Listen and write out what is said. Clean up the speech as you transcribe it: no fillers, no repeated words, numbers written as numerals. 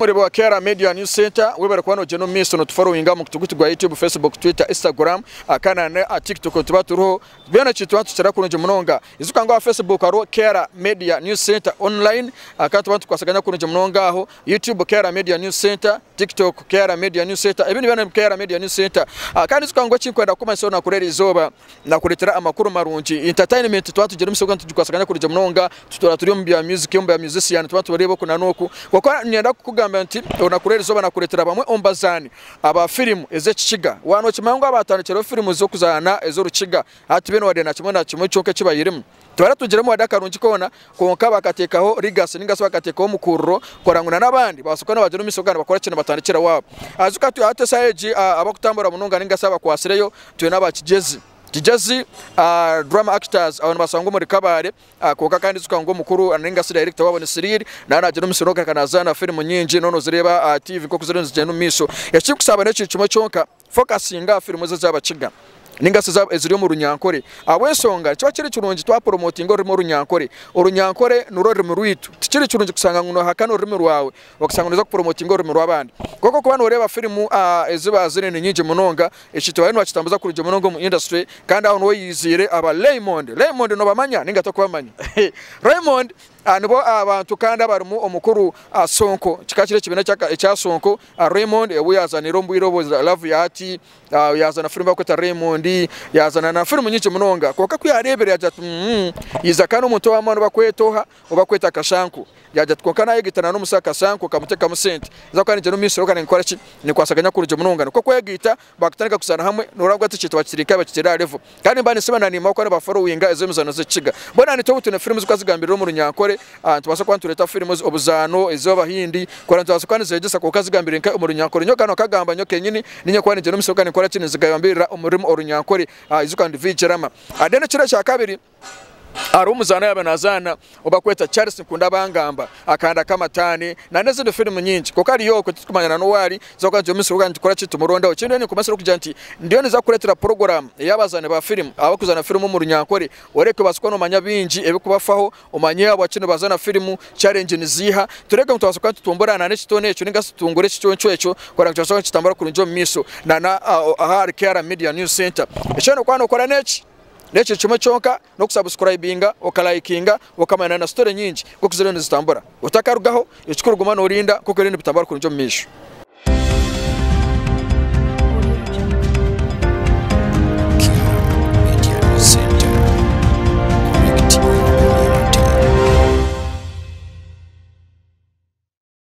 muri bo Kera Media News Center webera kwano jeno miso no tufollowinga mu kutuguti gwa YouTube, Facebook, Twitter, Instagram akana na TikTok tubaturuho bena chitu watu chara kunje munonga izukanga wa Facebook aro Kera Media News Center online akatu watu kwasaganya kunje munonga aho YouTube Kera Media News Center, TikTok Kera Media News Center ebindi bana Kera Media News Center kandi izukanga chikwenda kuma so na kurera izoba na kuretera amakuru marunji entertainment twatu jero miso kandi tukwasaganya kunje munonga tutora turi mu bya music mu bya musician twatu barebo kuna noku kuko nyenda kugamba nti onakurera izoba na kuretera bamwe ombazani aba film eze chiga wano chimango abatanekero film zo kuzana ezo ruchiga ati beno wade na kimwe na kimwe cyoke kibayirimo twara tugiremo wadakarunji kona konka bakatekaho rigasi ningaso bakatekaho mukurro koranguna nabandi basuka n'abajero misogana bakora cyane batandikira wabo azuka tu hate saeji abakutambura munonga ningasaba kwasireyo tuye n'abakigezi Kijazi drama actors abantu basango muri kabare koka kandi zukango mukuru aningasira director wabo ni Cyril na najero misoroka kanazana film nyinji nono zireba TV ko kuzirenza cyane miso yachikusaba n'iki cyuma cyonka focusinga film zo zabaciga ningase za eziri mu runyankore abwensonga cyo kiri kirungi twa promoting ori mu runyankore urunyankore nurori mu rwitu kiri kirungi kusanga nguno hakano ori mu rwawe okusanga neza ku promoting ori mu rwabandi koko kubana ureba filmu eziba zine nyinji munonga ekito wenu wakitambuza kurije munongo mu industry kandi aho no yizire aba Raymond no bamanya ningato kubamanya Raymond nibo abantu kandi abarumu omukuru Sonko kikakire kibena cya Sonko Raymond yabuyazanira mbwirobo love yati yazana film bakweta Raymond yazana na film nyinshi munonga koka kwiharebere yaje yizakana umuntu w'amano bakwetoha obakweta kashanku yaje twokana yegitana no musaka sanko kamuteka musente zakani je no misoro kana nkora ki ni kwasaganya kuruje munonga koko yegita bakutanika kusana hamwe norabwa tukitwa bakirika bakitera level kandi mbane sibana ni mako ba followinga ezemuzano zikiga bona ni tobutu na film zikazigambira mu runyankore tubasa kwantureta film obuzano ezobahindi kora twasakani zejesa kokazigambira nka mu runyankore nyoka no kagamba nyoke nyini ninye kwani je no misoro kana nkora ki nizigambira umurimo orunyankore izukandi vigerama adene kira cya kabiri arumuzana yabanazana obakweta Charles Nkunda bangamba akanda kamatani na nezo film nyinji kokari yoko tukumanyana no wali zokanje misoro kandi kora kitu muronda okinde ni kumasoro kujanti ndiyo niza kuretera program yabazane ba film abakuzana film mu runyankore oreke basukano manya binji ebikubafaho umanye abo kino bazana film challenge niziha tureke mutwasuka tutomborana n'ekitone eco ningasitungure kicyoncho eco kora cyasoko kitambara kurunjo miso na ahari Kera Media News Center ecyo kwano kora neki Leche chuma chonka no kusubscribinga okalikinga okamana na story nyinji ko kuzirene zitambura utakarugaho ikikuruguma no rinda ko kerene bitambara kunjo misho